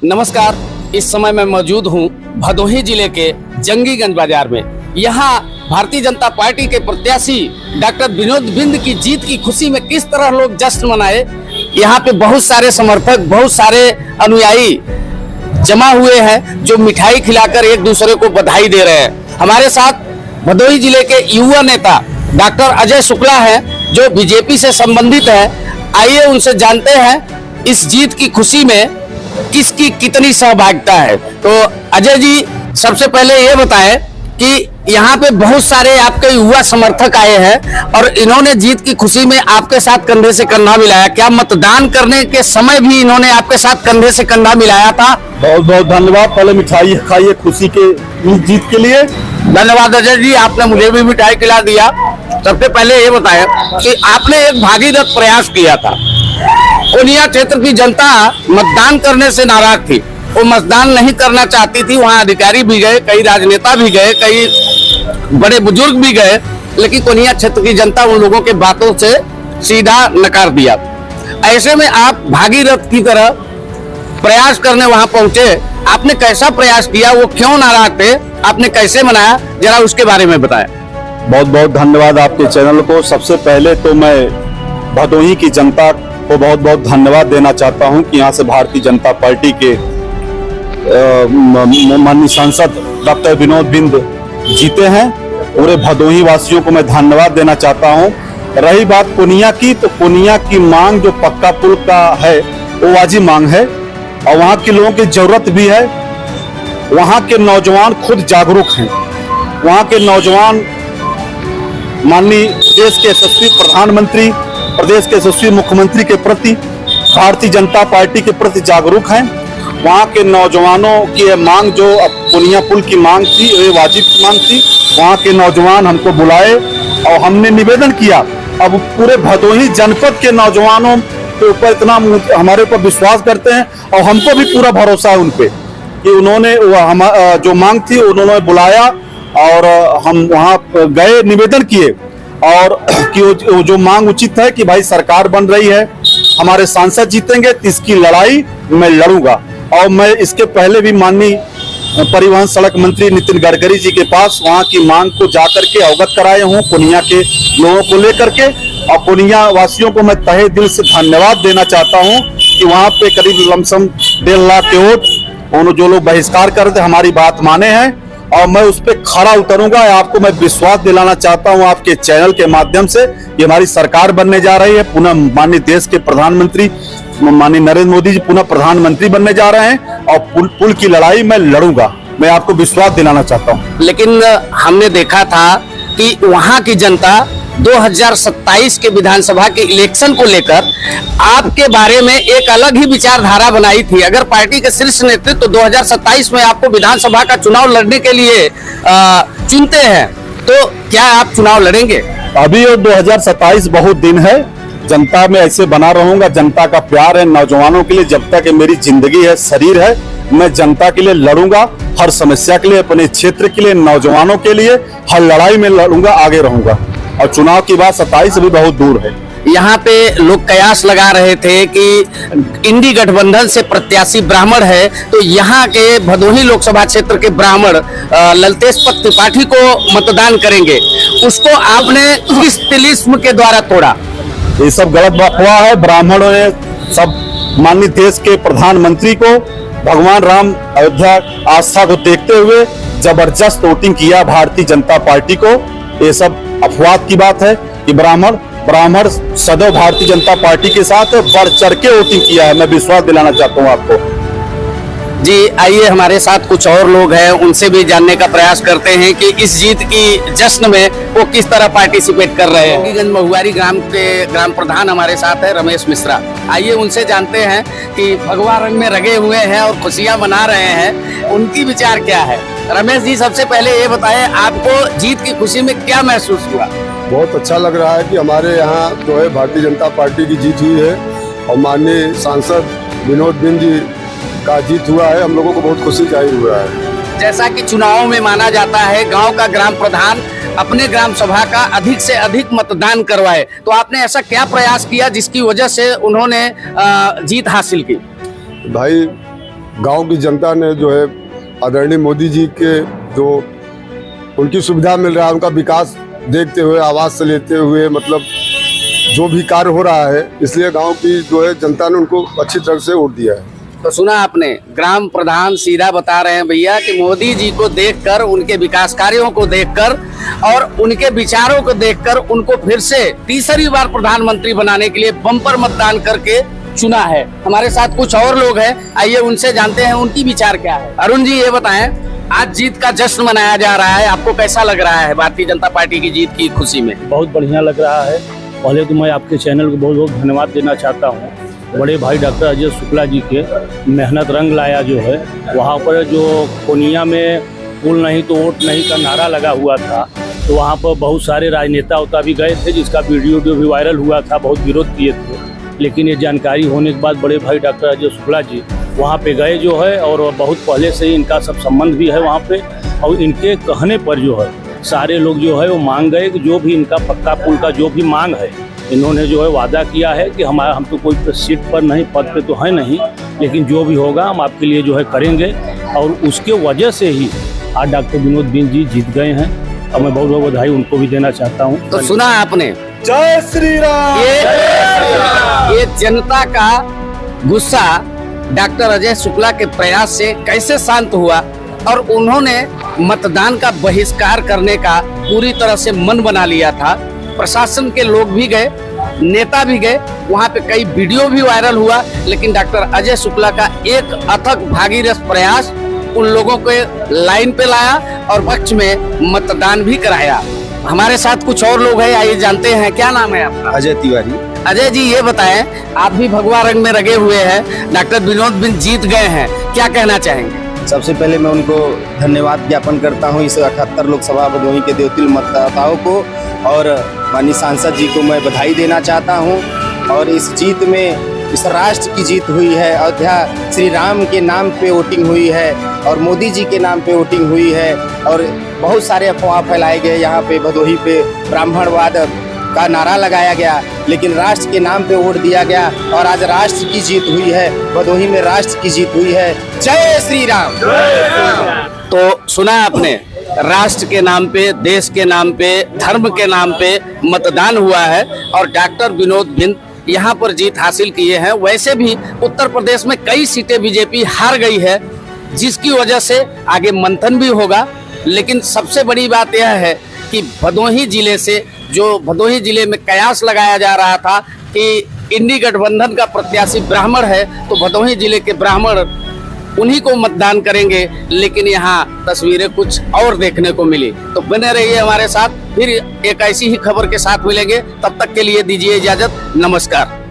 नमस्कार। इस समय मैं मौजूद हूं भदोही जिले के जंगीगंज बाजार में। यहां भारतीय जनता पार्टी के प्रत्याशी डॉक्टर विनोद बिंद की जीत की खुशी में किस तरह लोग जश्न मनाए, यहां पे बहुत सारे समर्थक, बहुत सारे अनुयायी जमा हुए हैं जो मिठाई खिलाकर एक दूसरे को बधाई दे रहे हैं। हमारे साथ भदोही जिले के युवा नेता डॉक्टर अजय शुक्ला हैं जो बीजेपी से संबंधित है। आइए उनसे जानते हैं इस जीत की खुशी में किसकी कितनी सहभागिता है। तो अजय जी, सबसे पहले ये बताएं कि यहाँ पे बहुत सारे आपके युवा समर्थक आए हैं और इन्होंने जीत की खुशी में आपके साथ कंधे से कंधा मिलाया। क्या मतदान करने के समय भी इन्होंने आपके साथ कंधे से कंधा मिलाया था? बहुत बहुत धन्यवाद। पहले मिठाई खाइए खुशी के जीत के लिए। धन्यवाद अजय जी, आपने मुझे भी मिठाई खिला दिया। सबसे पहले ये बताएं कि आपने एक भागीरथ प्रयास किया था। कोनिया क्षेत्र की जनता मतदान करने से नाराज थी, वो मतदान नहीं करना चाहती थी। वहाँ अधिकारी भी गए, कई राजनेता भी गए, कई बड़े बुजुर्ग भी गए, लेकिन कोनिया क्षेत्र की जनता उन लोगों के बातों से सीधा नकार दिया। ऐसे में आप भागीरथ की तरह प्रयास करने वहां पहुंचे। आपने कैसा प्रयास किया, वो क्यों नाराज थे, आपने कैसे मनाया, जरा उसके बारे में बताएं। बहुत बहुत धन्यवाद आपके चैनल को। सबसे पहले तो मैं भदोही की जनता को बहुत बहुत धन्यवाद देना चाहता हूं कि यहाँ से भारतीय जनता पार्टी के माननीय सांसद डॉक्टर विनोद बिंद जीते हैं। पूरे भदोही वासियों को मैं धन्यवाद देना चाहता हूं। रही बात पुनिया की, तो पुनिया की मांग जो पक्का पुल का है वो वाजिब मांग है और वहाँ के लोगों की जरूरत भी है। वहाँ के नौजवान खुद जागरूक हैं। वहाँ के नौजवान माननीय देश के यशस्वी प्रधानमंत्री, प्रदेश के यशस्वी मुख्यमंत्री के प्रति, भारतीय जनता पार्टी के प्रति जागरूक हैं। वहाँ के नौजवानों की यह मांग जो पुनिया पुल की मांग थी, ये वाजिब मांग थी। वहाँ के नौजवान हमको बुलाए और हमने निवेदन किया। अब पूरे भदोही जनपद के नौजवानों के ऊपर इतना हमारे ऊपर विश्वास करते हैं और हमको भी पूरा भरोसा है उन पे कि उन्होंने जो मांग थी उन्होंने बुलाया और हम वहाँ गए, निवेदन किए और कि जो मांग उचित है कि भाई सरकार बन रही है, हमारे सांसद जीतेंगे तो इसकी लड़ाई मैं लड़ूंगा। और मैं इसके पहले भी माननीय परिवहन सड़क मंत्री नितिन गडकरी जी के पास वहाँ की मांग को जाकर के अवगत कराए हूँ पुनिया के लोगों को लेकर के। और पुनिया वासियों को मैं तहे दिल से धन्यवाद देना चाहता हूँ कि वहाँ पे करीब लमसम 1.5 लाख के वोट जो लोग बहिष्कार कर रहे थे हमारी बात माने हैं और मैं उस पर खड़ा उतरूंगा। आपको मैं विश्वास दिलाना चाहता हूं आपके चैनल के माध्यम से, ये हमारी सरकार बनने जा रही है। पुनः माननीय देश के प्रधानमंत्री माननीय नरेंद्र मोदी जी पुनः प्रधानमंत्री बनने जा रहे हैं और पुल की लड़ाई मैं लड़ूंगा। मैं आपको विश्वास दिलाना चाहता हूं। लेकिन हमने देखा था कि वहां की जनता 2027 के विधानसभा के इलेक्शन को लेकर आपके बारे में एक अलग ही विचारधारा बनाई थी। अगर पार्टी के शीर्ष नेतृत्व तो 2027 में आपको विधानसभा का चुनाव लड़ने के लिए चुनते हैं, तो क्या आप चुनाव लड़ेंगे? अभी 2027 बहुत दिन है। जनता में ऐसे बना रहूंगा। जनता का प्यार है नौजवानों के लिए। जब तक मेरी जिंदगी है, शरीर है, मैं जनता के लिए लड़ूंगा। हर समस्या के लिए, अपने क्षेत्र के लिए, नौजवानों के लिए हर लड़ाई में लड़ूंगा, आगे रहूंगा। और चुनाव की बात 27 अभी बहुत दूर है। यहाँ पे लोग कयास लगा रहे थे कि इंडी गठबंधन से प्रत्याशी ब्राह्मण है, तो यहाँ के भदोही लोकसभा क्षेत्र के ब्राह्मण ललतेश त्रिपाठी को मतदान करेंगे। उसको आपने किस तिलिस्म के द्वारा तोड़ा? ये सब गलत अफवाह है। ब्राह्मणों ने सब माननीय देश के प्रधानमंत्री को, भगवान राम अयोध्या आस्था को देखते हुए जबरदस्त वोटिंग किया भारतीय जनता पार्टी को। ये सब अफवाह की बात है कि ब्राह्मण सदैव भारतीय जनता पार्टी के साथ बढ़ चढ़ के वोटिंग किया है। मैं विश्वास दिलाना चाहता हूं आपको। जी आइए, हमारे साथ कुछ और लोग हैं, उनसे भी जानने का प्रयास करते हैं कि इस जीत की जश्न में वो किस तरह पार्टिसिपेट कर रहे हैं। जंगीगंज महुआरी ग्राम के ग्राम प्रधान हमारे साथ है रमेश मिश्रा। आइए उनसे जानते हैं कि भगवा रंग में रंगे हुए हैं और खुशियां मना रहे हैं, उनकी विचार क्या है। रमेश जी, सबसे पहले ये बताएं, आपको जीत की खुशी में क्या महसूस हुआ? बहुत अच्छा लग रहा है कि हमारे यहाँ जो है भारतीय जनता पार्टी की जीत हुई है और माननीय सांसद विनोद बिंद जी का जीत हुआ है। हम लोगों को बहुत खुशी जाहिर हुआ है। जैसा कि चुनाव में माना जाता है गांव का ग्राम प्रधान अपने ग्राम सभा का अधिक से अधिक मतदान करवाए, तो आपने ऐसा क्या प्रयास किया जिसकी वजह से उन्होंने जीत हासिल की? भाई गांव की जनता ने जो है आदरणीय मोदी जी के जो उनकी सुविधा मिल रहा है, उनका विकास देखते हुए, आवास से लेते हुए, मतलब जो भी कार्य हो रहा है, इसलिए गांव की जो है जनता ने उनको अच्छी तरह से वोट दिया है। तो सुना आपने, ग्राम प्रधान सीधा बता रहे हैं भैया कि मोदी जी को देखकर, उनके विकास कार्यों को देखकर और उनके विचारों को देखकर उनको फिर से तीसरी बार प्रधानमंत्री बनाने के लिए बम्पर मतदान करके चुना है। हमारे साथ कुछ और लोग हैं, आइए उनसे जानते हैं उनकी विचार क्या है। अरुण जी, ये बताएं, आज जीत का जश्न मनाया जा रहा है, आपको कैसा लग रहा है भारतीय जनता पार्टी की जीत की खुशी में? बहुत बढ़िया लग रहा है। पहले तो मैं आपके चैनल को बहुत बहुत धन्यवाद देना चाहता हूँ। बड़े भाई डॉक्टर अजय शुक्ला जी के मेहनत रंग लाया जो है, वहाँ पर जो कोनिया में पुल नहीं तो वोट नहीं का नारा लगा हुआ था, तो वहाँ पर बहुत सारे राजनेता उता भी गए थे, जिसका वीडियो भी वायरल हुआ था, बहुत विरोध किए थे। लेकिन ये जानकारी होने के बाद बड़े भाई डॉक्टर अजय शुक्ला जी वहाँ पे गए जो है, और बहुत पहले से ही इनका सब संबंध भी है वहाँ पे, और इनके कहने पर जो है सारे लोग जो है वो मांग गए कि जो भी इनका पक्का पुल का जो भी मांग है, इन्होंने जो है वादा किया है कि हम तो कोई सीट पर नहीं, पद पे तो है नहीं, लेकिन जो भी होगा हम आपके लिए जो है करेंगे। और उसके वजह से ही आज डॉक्टर विनोद बिंद जी जीत गए हैं, और मैं बहुत बहुत बधाई उनको भी देना चाहता हूँ। तो सुना आपने, जय श्री राम। ये जनता का गुस्सा डॉक्टर अजय शुक्ला के प्रयास से कैसे शांत हुआ, और उन्होंने मतदान का बहिष्कार करने का पूरी तरह से मन बना लिया था। प्रशासन के लोग भी गए, नेता भी गए, वहाँ पे कई वीडियो भी वायरल हुआ, लेकिन डॉक्टर अजय शुक्ला का एक अथक भागीरथ प्रयास उन लोगों को लाइन पे लाया और पक्ष में मतदान भी कराया। हमारे साथ कुछ और लोग हैं, आइए जानते हैं। क्या नाम है आपका? अजय तिवारी। अजय जी, ये बताएं, आप भी भगवा रंग में रंगे हुए हैं, डॉक्टर विनोद बिंद जीत गए हैं, क्या कहना चाहेंगे? सबसे पहले मैं उनको धन्यवाद ज्ञापन करता हूं, इस 78 लोकसभा भदोही के देवतिल मतदाताओं को, और माननीय सांसद जी को मैं बधाई देना चाहता हूं। और इस जीत में इस राष्ट्र की जीत हुई है। अयोध्या श्री राम के नाम पे वोटिंग हुई है, और मोदी जी के नाम पे वोटिंग हुई है, और बहुत सारे अफवाह फैलाए गए। यहाँ पे भदोही पे ब्राह्मणवाद का नारा लगाया गया, लेकिन राष्ट्र के नाम पे वोट दिया गया, और आज राष्ट्र की जीत हुई है। भदोही में राष्ट्र की जीत हुई है। जय श्री राम। तो सुना आपने, राष्ट्र के नाम पे, देश के नाम पे, धर्म के नाम पे मतदान हुआ है, और डॉक्टर विनोद बिंद यहाँ पर जीत हासिल किए हैं। वैसे भी उत्तर प्रदेश में कई सीटें बीजेपी हार गई है, जिसकी वजह से आगे मंथन भी होगा। लेकिन सबसे बड़ी बात यह है कि भदोही जिले से, जो भदोही जिले में कयास लगाया जा रहा था कि इंडी गठबंधन का प्रत्याशी ब्राह्मण है, तो भदोही जिले के ब्राह्मण उन्हीं को मतदान करेंगे, लेकिन यहाँ तस्वीरें कुछ और देखने को मिली। तो बने रहिए हमारे साथ, फिर एक ऐसी ही खबर के साथ मिलेंगे। तब तक के लिए दीजिए इजाजत, नमस्कार।